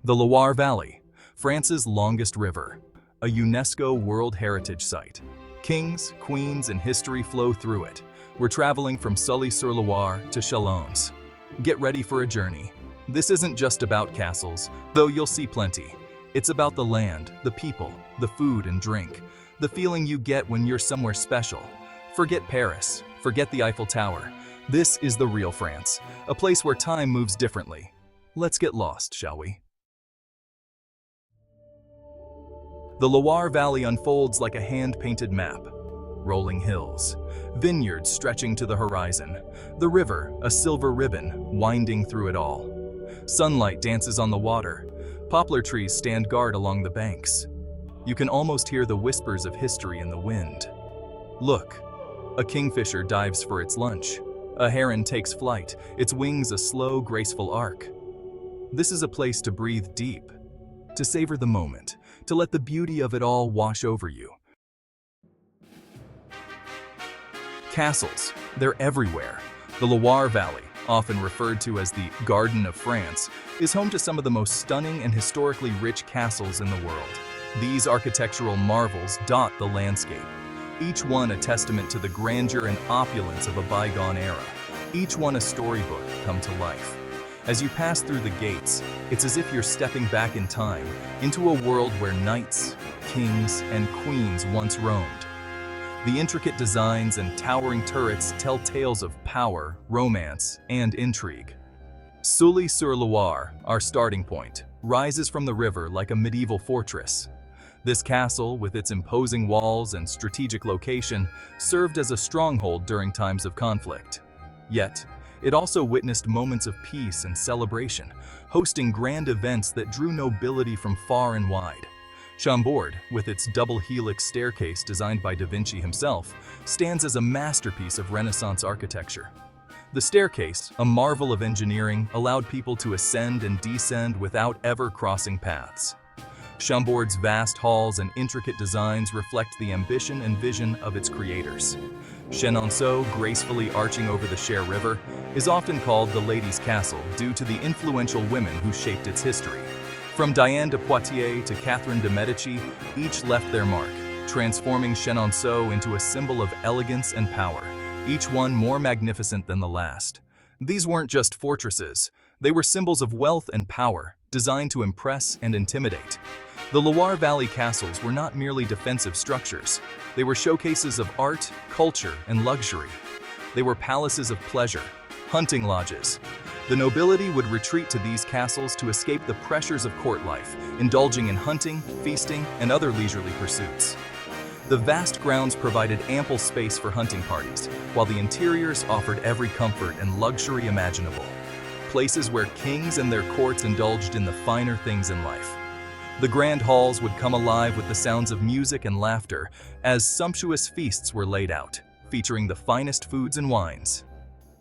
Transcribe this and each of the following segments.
The Loire Valley, France's longest river, a UNESCO World Heritage Site. Kings, queens, and history flow through it. We're traveling from Sully-sur-Loire to Chalonnes. Get ready for a journey. This isn't just about castles, though you'll see plenty. It's about the land, the people, the food and drink, the feeling you get when you're somewhere special. Forget Paris, forget the Eiffel Tower. This is the real France, a place where time moves differently. Let's get lost, shall we? The Loire Valley unfolds like a hand-painted map. Rolling hills, vineyards stretching to the horizon, the river, a silver ribbon, winding through it all. Sunlight dances on the water, poplar trees stand guard along the banks. You can almost hear the whispers of history in the wind. Look, a kingfisher dives for its lunch. A heron takes flight, its wings a slow, graceful arc. This is a place to breathe deep, to savor the moment, to let the beauty of it all wash over you. Castles, they're everywhere. The Loire Valley, often referred to as the Garden of France, is home to some of the most stunning and historically rich castles in the world. These architectural marvels dot the landscape, each one a testament to the grandeur and opulence of a bygone era, each one a storybook come to life. As you pass through the gates, it's as if you're stepping back in time into a world where knights, kings, and queens once roamed. The intricate designs and towering turrets tell tales of power, romance, and intrigue. Sully-sur-Loire, our starting point, rises from the river like a medieval fortress. This castle, with its imposing walls and strategic location, served as a stronghold during times of conflict. Yet, it also witnessed moments of peace and celebration, hosting grand events that drew nobility from far and wide. Chambord, with its double helix staircase designed by Da Vinci himself, stands as a masterpiece of Renaissance architecture. The staircase, a marvel of engineering, allowed people to ascend and descend without ever crossing paths. Chambord's vast halls and intricate designs reflect the ambition and vision of its creators. Chenonceau, gracefully arching over the Cher River, is often called the Ladies' Castle due to the influential women who shaped its history. From Diane de Poitiers to Catherine de Medici, each left their mark, transforming Chenonceau into a symbol of elegance and power, each one more magnificent than the last. These weren't just fortresses, they were symbols of wealth and power, designed to impress and intimidate. The Loire Valley castles were not merely defensive structures. They were showcases of art, culture, and luxury. They were palaces of pleasure, hunting lodges. The nobility would retreat to these castles to escape the pressures of court life, indulging in hunting, feasting, and other leisurely pursuits. The vast grounds provided ample space for hunting parties, while the interiors offered every comfort and luxury imaginable. Places where kings and their courts indulged in the finer things in life. The grand halls would come alive with the sounds of music and laughter as sumptuous feasts were laid out, featuring the finest foods and wines.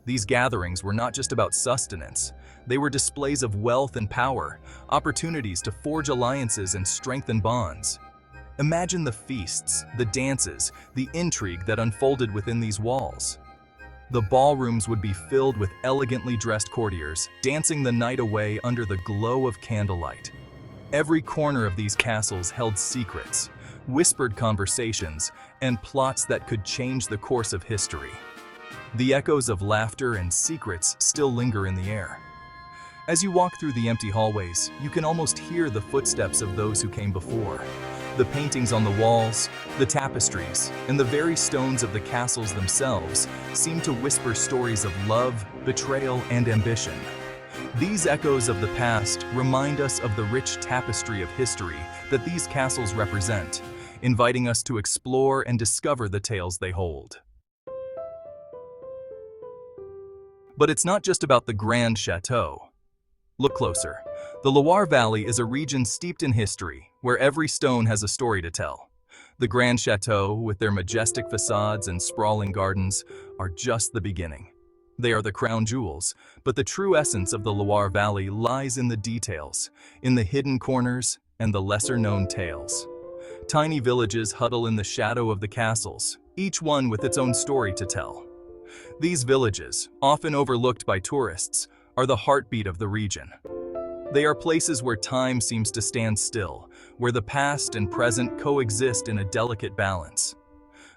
These gatherings were not just about sustenance, they were displays of wealth and power, opportunities to forge alliances and strengthen bonds. Imagine the feasts, the dances, the intrigue that unfolded within these walls. The ballrooms would be filled with elegantly dressed courtiers, dancing the night away under the glow of candlelight. Every corner of these castles held secrets, whispered conversations, and plots that could change the course of history. The echoes of laughter and secrets still linger in the air. As you walk through the empty hallways, you can almost hear the footsteps of those who came before. The paintings on the walls, the tapestries, and the very stones of the castles themselves seem to whisper stories of love, betrayal, and ambition. These echoes of the past remind us of the rich tapestry of history that these castles represent, inviting us to explore and discover the tales they hold. But it's not just about the grand chateau. Look closer. The Loire Valley is a region steeped in history, where every stone has a story to tell. The Grand Chateau, with their majestic facades and sprawling gardens, are just the beginning. They are the crown jewels, but the true essence of the Loire Valley lies in the details, in the hidden corners and the lesser-known tales. Tiny villages huddle in the shadow of the castles, each one with its own story to tell. These villages, often overlooked by tourists, are the heartbeat of the region. They are places where time seems to stand still, where the past and present coexist in a delicate balance.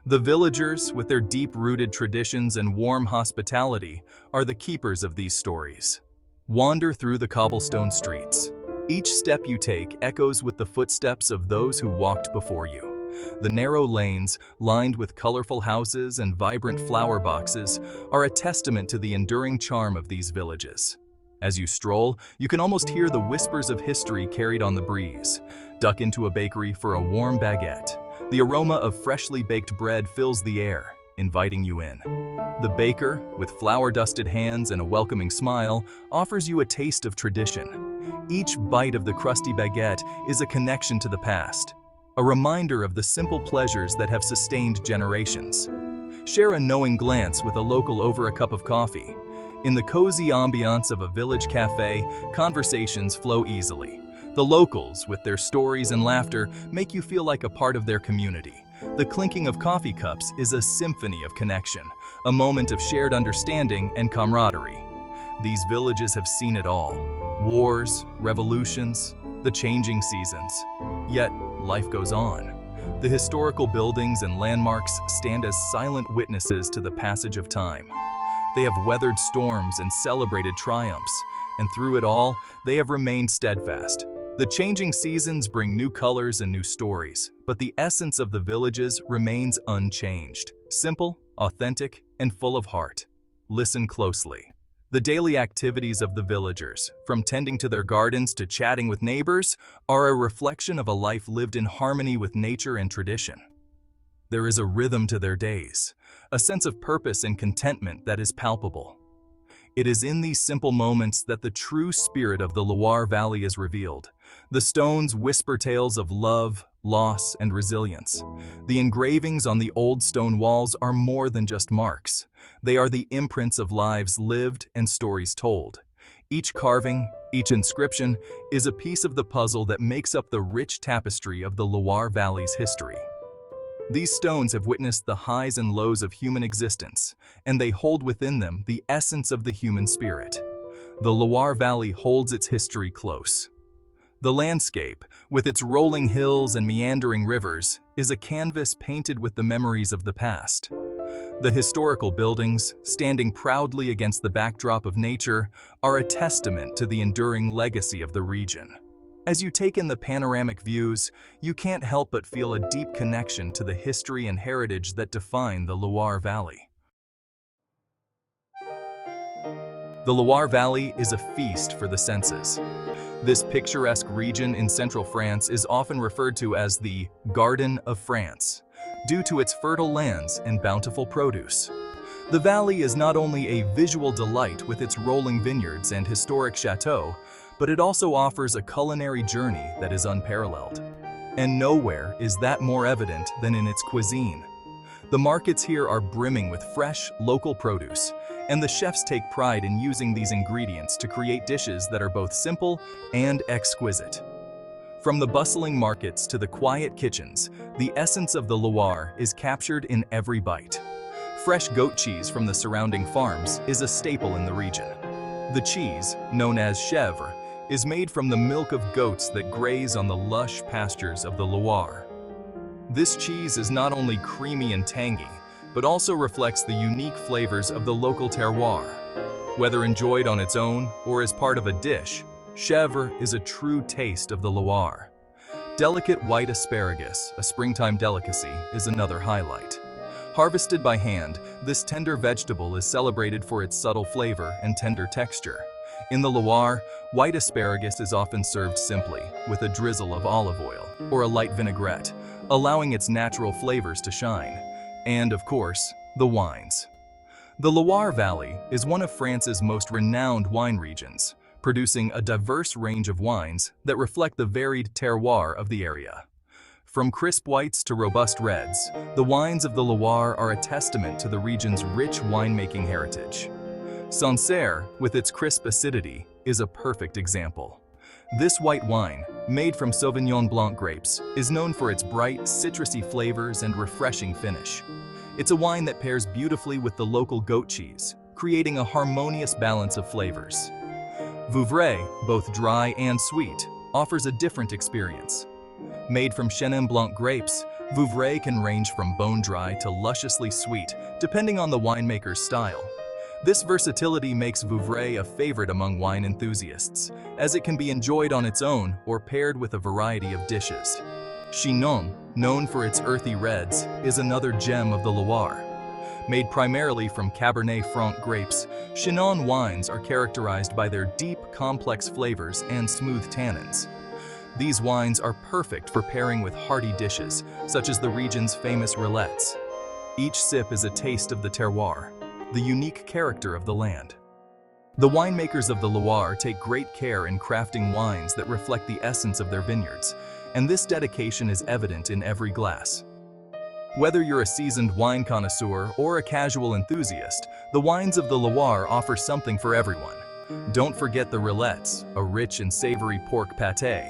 The villagers, with their deep-rooted traditions and warm hospitality, are the keepers of these stories. Wander through the cobblestone streets. Each step you take echoes with the footsteps of those who walked before you. The narrow lanes, lined with colorful houses and vibrant flower boxes, are a testament to the enduring charm of these villages. As you stroll, you can almost hear the whispers of history carried on the breeze. Duck into a bakery for a warm baguette. The aroma of freshly baked bread fills the air, inviting you in. The baker, with flour-dusted hands and a welcoming smile, offers you a taste of tradition. Each bite of the crusty baguette is a connection to the past, a reminder of the simple pleasures that have sustained generations. Share a knowing glance with a local over a cup of coffee. In the cozy ambiance of a village cafe, conversations flow easily. The locals, with their stories and laughter, make you feel like a part of their community. The clinking of coffee cups is a symphony of connection, a moment of shared understanding and camaraderie. These villages have seen it all: wars, revolutions, the changing seasons. Yet, life goes on. The historical buildings and landmarks stand as silent witnesses to the passage of time. They have weathered storms and celebrated triumphs, and through it all, they have remained steadfast. The changing seasons bring new colors and new stories, but the essence of the villages remains unchanged, simple, authentic, and full of heart. Listen closely. The daily activities of the villagers, from tending to their gardens to chatting with neighbors, are a reflection of a life lived in harmony with nature and tradition. There is a rhythm to their days, a sense of purpose and contentment that is palpable. It is in these simple moments that the true spirit of the Loire Valley is revealed. The stones whisper tales of love, loss, and resilience. The engravings on the old stone walls are more than just marks. They are the imprints of lives lived and stories told. Each carving, each inscription, is a piece of the puzzle that makes up the rich tapestry of the Loire Valley's history. These stones have witnessed the highs and lows of human existence, and they hold within them the essence of the human spirit. The Loire Valley holds its history close. The landscape, with its rolling hills and meandering rivers, is a canvas painted with the memories of the past. The historical buildings, standing proudly against the backdrop of nature, are a testament to the enduring legacy of the region. As you take in the panoramic views, you can't help but feel a deep connection to the history and heritage that define the Loire Valley. The Loire Valley is a feast for the senses. This picturesque region in central France is often referred to as the Garden of France, due to its fertile lands and bountiful produce. The valley is not only a visual delight with its rolling vineyards and historic chateau, but it also offers a culinary journey that is unparalleled. And nowhere is that more evident than in its cuisine. The markets here are brimming with fresh, local produce, and the chefs take pride in using these ingredients to create dishes that are both simple and exquisite. From the bustling markets to the quiet kitchens, the essence of the Loire is captured in every bite. Fresh goat cheese from the surrounding farms is a staple in the region. The cheese, known as chèvre, is made from the milk of goats that graze on the lush pastures of the Loire. This cheese is not only creamy and tangy, but also reflects the unique flavors of the local terroir. Whether enjoyed on its own or as part of a dish, chèvre is a true taste of the Loire. Delicate white asparagus, a springtime delicacy, is another highlight. Harvested by hand, this tender vegetable is celebrated for its subtle flavor and tender texture. In the Loire, white asparagus is often served simply, with a drizzle of olive oil or a light vinaigrette, allowing its natural flavors to shine. And, of course, the wines. The Loire Valley is one of France's most renowned wine regions, producing a diverse range of wines that reflect the varied terroir of the area. From crisp whites to robust reds, the wines of the Loire are a testament to the region's rich winemaking heritage. Sancerre, with its crisp acidity, is a perfect example. This white wine, made from Sauvignon Blanc grapes, is known for its bright, citrusy flavors and refreshing finish. It's a wine that pairs beautifully with the local goat cheese, creating a harmonious balance of flavors. Vouvray, both dry and sweet, offers a different experience. Made from Chenin Blanc grapes, Vouvray can range from bone-dry to lusciously sweet, depending on the winemaker's style. This versatility makes Vouvray a favorite among wine enthusiasts, as it can be enjoyed on its own or paired with a variety of dishes. Chinon, known for its earthy reds, is another gem of the Loire. Made primarily from Cabernet Franc grapes, Chinon wines are characterized by their deep, complex flavors and smooth tannins. These wines are perfect for pairing with hearty dishes, such as the region's famous rillettes. Each sip is a taste of the terroir, the unique character of the land. The winemakers of the Loire take great care in crafting wines that reflect the essence of their vineyards, and this dedication is evident in every glass. Whether you're a seasoned wine connoisseur or a casual enthusiast, the wines of the Loire offer something for everyone. Don't forget the rillettes, a rich and savory pork pâté.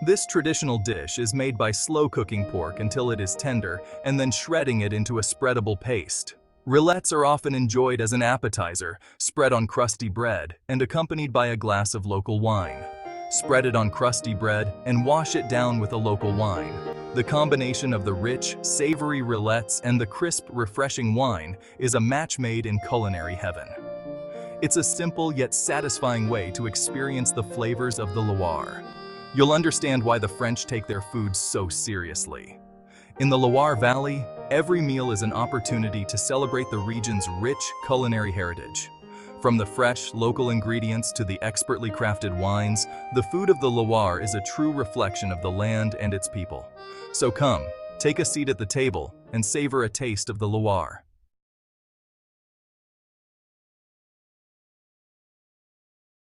This traditional dish is made by slow-cooking pork until it is tender and then shredding it into a spreadable paste. Rillettes are often enjoyed as an appetizer, spread on crusty bread, and accompanied by a glass of local wine. Spread it on crusty bread and wash it down with a local wine. The combination of the rich, savory rillettes and the crisp, refreshing wine is a match made in culinary heaven. It's a simple yet satisfying way to experience the flavors of the Loire. You'll understand why the French take their food so seriously. In the Loire Valley, every meal is an opportunity to celebrate the region's rich culinary heritage. From the fresh, local ingredients to the expertly crafted wines, the food of the Loire is a true reflection of the land and its people. So come, take a seat at the table and savor a taste of the Loire.